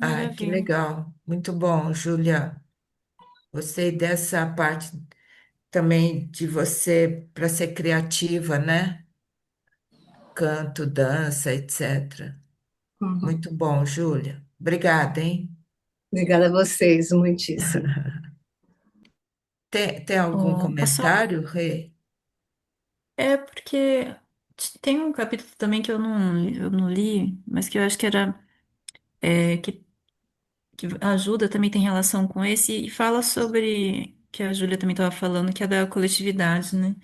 Ai, que Maravilha. legal. Muito bom, Júlia. Gostei dessa parte também de você para ser criativa, né? Canto, dança, etc. Uhum. Muito bom, Júlia. Obrigada, hein? Obrigada a vocês, muitíssimo. Tem algum Oh, posso... comentário, Rê? É porque tem um capítulo também que eu não li, mas que eu acho que era que ajuda, também tem relação com esse, e fala sobre, que a Júlia também estava falando, que é da coletividade, né?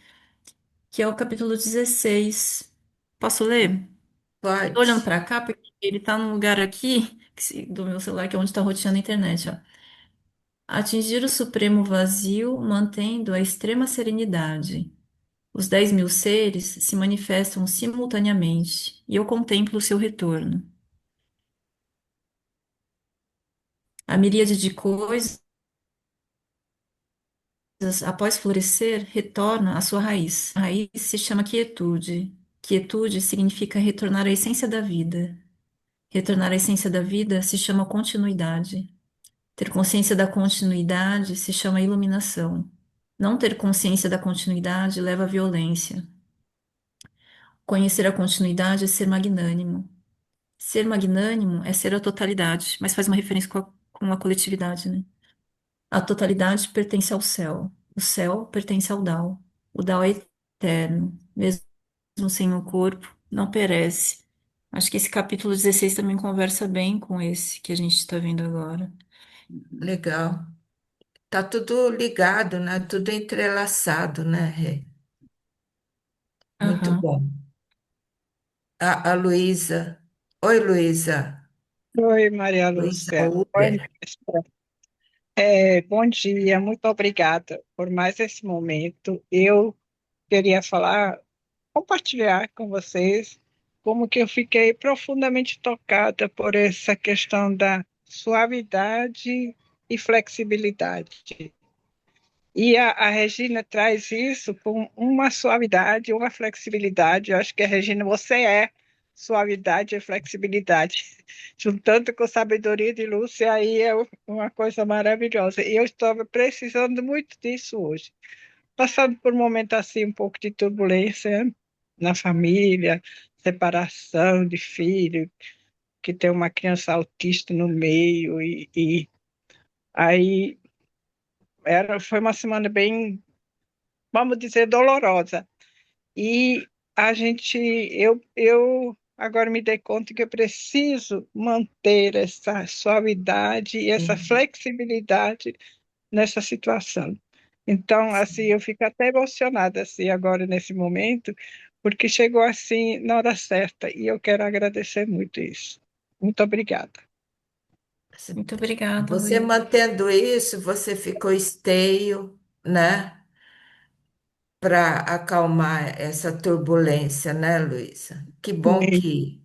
Que é o capítulo 16. Posso ler? Eu tô olhando Pode. para cá porque ele tá num lugar aqui do meu celular, que é onde está roteando a internet, ó. Atingir o supremo vazio, mantendo a extrema serenidade. Os 10.000 seres se manifestam simultaneamente, e eu contemplo o seu retorno. A miríade de coisas, após florescer, retorna à sua raiz. A raiz se chama quietude. Quietude significa retornar à essência da vida. Retornar à essência da vida se chama continuidade. Ter consciência da continuidade se chama iluminação. Não ter consciência da continuidade leva à violência. Conhecer a continuidade é ser magnânimo. Ser magnânimo é ser a totalidade, mas faz uma referência com a coletividade, né? A totalidade pertence ao céu. O céu pertence ao Tao. O Tao é eterno. Mesmo sem o corpo, não perece. Acho que esse capítulo 16 também conversa bem com esse que a gente está vendo agora. Legal. Tá tudo ligado, né? Tudo entrelaçado, né, Rê? Muito Aham. bom. A Luísa. Oi, Luísa. Oi, Maria Luísa Lúcia. Oi, Huber. mestra. Bom dia, muito obrigada por mais esse momento. Eu queria falar, compartilhar com vocês como que eu fiquei profundamente tocada por essa questão da suavidade e flexibilidade. E a Regina traz isso com uma suavidade, uma flexibilidade. Eu acho que a Regina, você é suavidade e flexibilidade. Juntando com sabedoria de Lúcia, aí é uma coisa maravilhosa. E eu estava precisando muito disso hoje. Passando por um momento assim, um pouco de turbulência na família, separação de filho, que tem uma criança autista no meio, e aí foi uma semana bem, vamos dizer, dolorosa. E a gente, eu agora me dei conta que eu preciso manter essa suavidade e essa Sim, flexibilidade nessa situação. Então, assim, eu fico até emocionada assim agora nesse momento, porque chegou assim na hora certa e eu quero agradecer muito isso. Muito obrigada. Muito obrigada, você Luísa. mantendo isso, você ficou esteio, né? Para acalmar essa turbulência, né, Luísa? Que bom que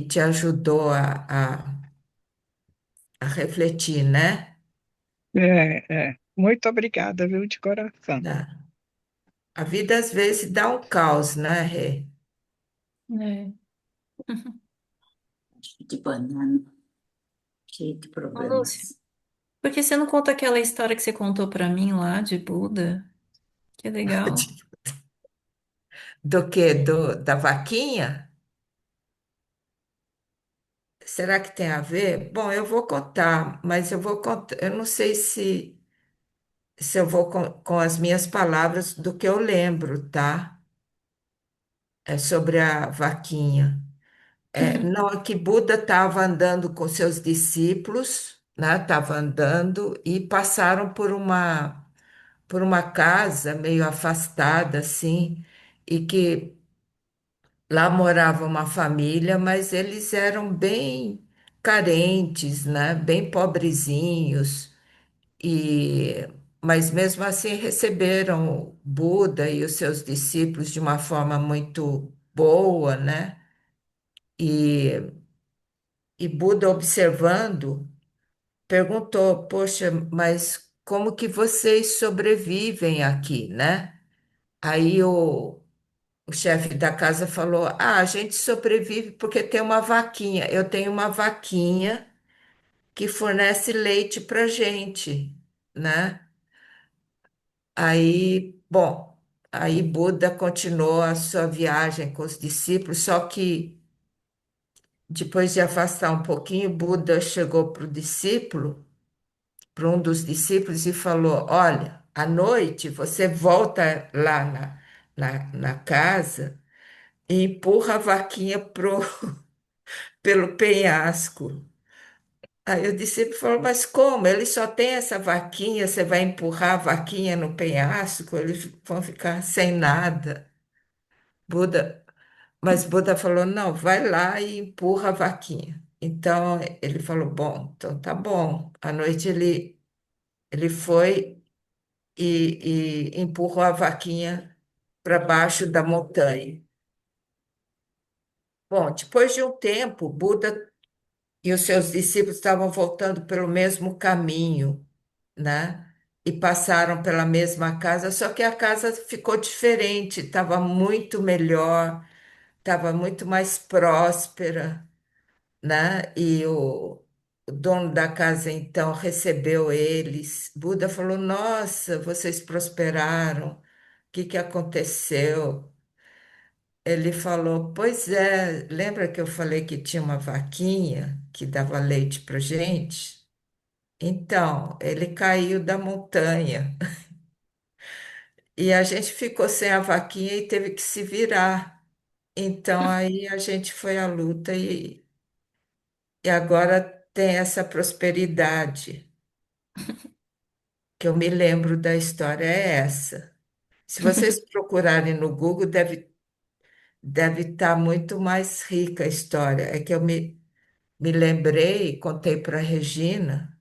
te ajudou a refletir, né? Muito obrigada, viu, de coração. Dá. A vida às vezes dá um caos, né, Rê? É. De banana, cheio de Ô, Lúcia, problemas. por que você não conta aquela história que você contou para mim lá de Buda? Que legal. Do quê? Da vaquinha? Será que tem a ver? Bom, eu vou contar, mas eu vou contar, eu não sei se eu vou com as minhas palavras do que eu lembro, tá? É sobre a vaquinha. Não, é que Buda estava andando com seus discípulos, né? Estava andando e passaram por uma casa meio afastada, assim, e que lá morava uma família, mas eles eram bem carentes, né? Bem pobrezinhos, e mas mesmo assim receberam Buda e os seus discípulos de uma forma muito boa, né? E, e Buda observando, perguntou: Poxa, mas como que vocês sobrevivem aqui, né? Aí o chefe da casa falou: Ah, a gente sobrevive porque tem uma vaquinha. Eu tenho uma vaquinha que fornece leite para gente, né? Aí, bom, aí Buda continuou a sua viagem com os discípulos, só que depois de afastar um pouquinho, Buda chegou para o discípulo, para um dos discípulos, e falou: Olha, à noite você volta lá na casa e empurra a vaquinha pelo penhasco. Aí o discípulo falou: Mas como? Ele só tem essa vaquinha, você vai empurrar a vaquinha no penhasco, eles vão ficar sem nada. Buda, mas Buda falou: Não, vai lá e empurra a vaquinha. Então ele falou: Bom, então tá bom. À noite ele foi e empurrou a vaquinha para baixo da montanha. Bom, depois de um tempo, Buda e os seus discípulos estavam voltando pelo mesmo caminho, né? E passaram pela mesma casa, só que a casa ficou diferente, estava muito melhor, estava muito mais próspera, né? E o dono da casa então recebeu eles. Buda falou: Nossa, vocês prosperaram, o que que aconteceu? Ele falou: Pois é, lembra que eu falei que tinha uma vaquinha que dava leite para gente? Então, ele caiu da montanha e a gente ficou sem a vaquinha e teve que se virar. Então, aí a gente foi à luta e agora tem essa prosperidade. Que eu me lembro da história é essa. Se vocês procurarem no Google, deve estar muito mais rica a história. É que me lembrei e contei para a Regina,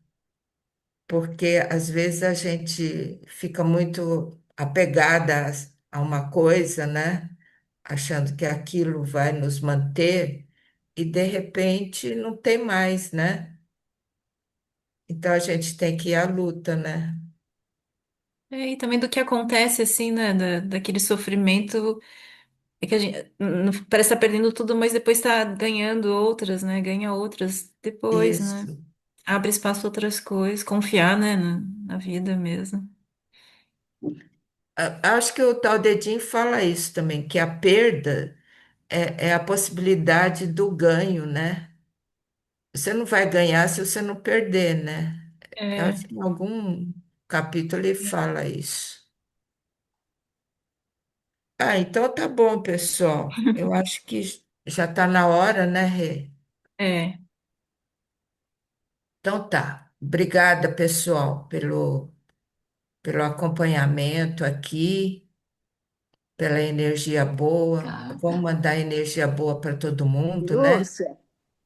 porque às vezes a gente fica muito apegada a uma coisa, né? Achando que aquilo vai nos manter, e de repente não tem mais, né? Então a gente tem que ir à luta, né? É, e também do que acontece, assim, né? Daquele sofrimento. É que a gente parece estar perdendo tudo, mas depois está ganhando outras, né? Ganha outras depois, né? Isso. Abre espaço para outras coisas. Confiar, né? Na vida mesmo. Acho que o tal dedinho fala isso também, que a perda é a possibilidade do ganho, né? Você não vai ganhar se você não perder, né? Eu É. acho que em algum capítulo ele fala isso. Ah, então tá bom, pessoal. Eu acho que Já está na hora, né, Rê? É. Então tá. Obrigada, pessoal, pelo acompanhamento aqui, pela energia boa. Vamos mandar energia boa para todo mundo, né? Lúcia,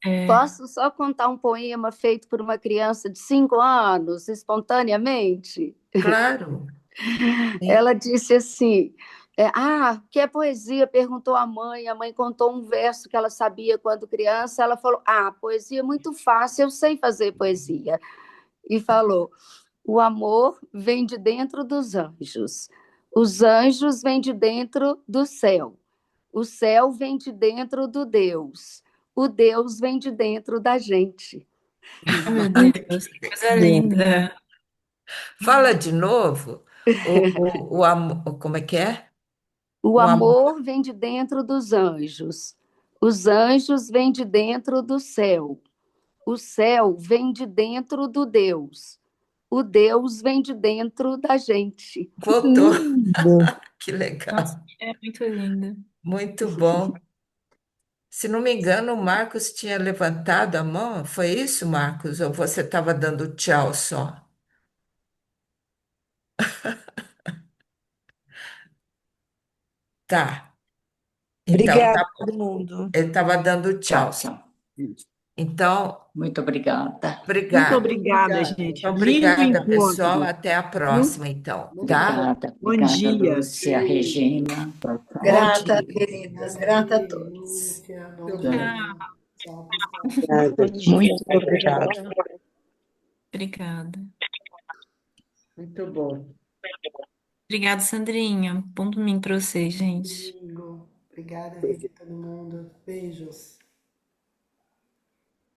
É. posso só contar um poema feito por uma criança de 5 anos, espontaneamente? Claro. Sim. Ela disse assim: que é poesia? Perguntou a mãe contou um verso que ela sabia quando criança. Ela falou: poesia é muito fácil, eu sei fazer poesia. E falou: o amor vem de dentro dos anjos, os anjos vêm de dentro do céu, o céu vem de dentro do Deus, o Deus vem de dentro da gente. Ai, meu Deus, que coisa linda. Fala de novo. O amor, como é que é? O O amor. amor vem de dentro dos anjos. Os anjos vêm de dentro do céu. O céu vem de dentro do Deus. O Deus vem de dentro da gente. Voltou. Lindo. Que legal. Nossa, é muito linda. Muito bom. Se não me engano, o Marcos tinha levantado a mão. Foi isso, Marcos? Ou você estava dando tchau só? Tá. Então, Obrigada, tá bom. todo mundo. Ele estava dando tchau. Tchau, tchau. Então, Muito obrigada. Muito obrigada. obrigada, gente. Então, Lindo obrigada, pessoal. encontro. Até a Viu? próxima, então, tá? Obrigada, Bom obrigada, dia. Lúcia, Regina. Bom Grata, dia. queridas, grata a todos. Tchau. Obrigada. Muito Obrigado. obrigada. Obrigada. Muito bom. Obrigada, Sandrinha. Bom domingo para vocês, gente. Obrigada, Rede, todo mundo. Beijos.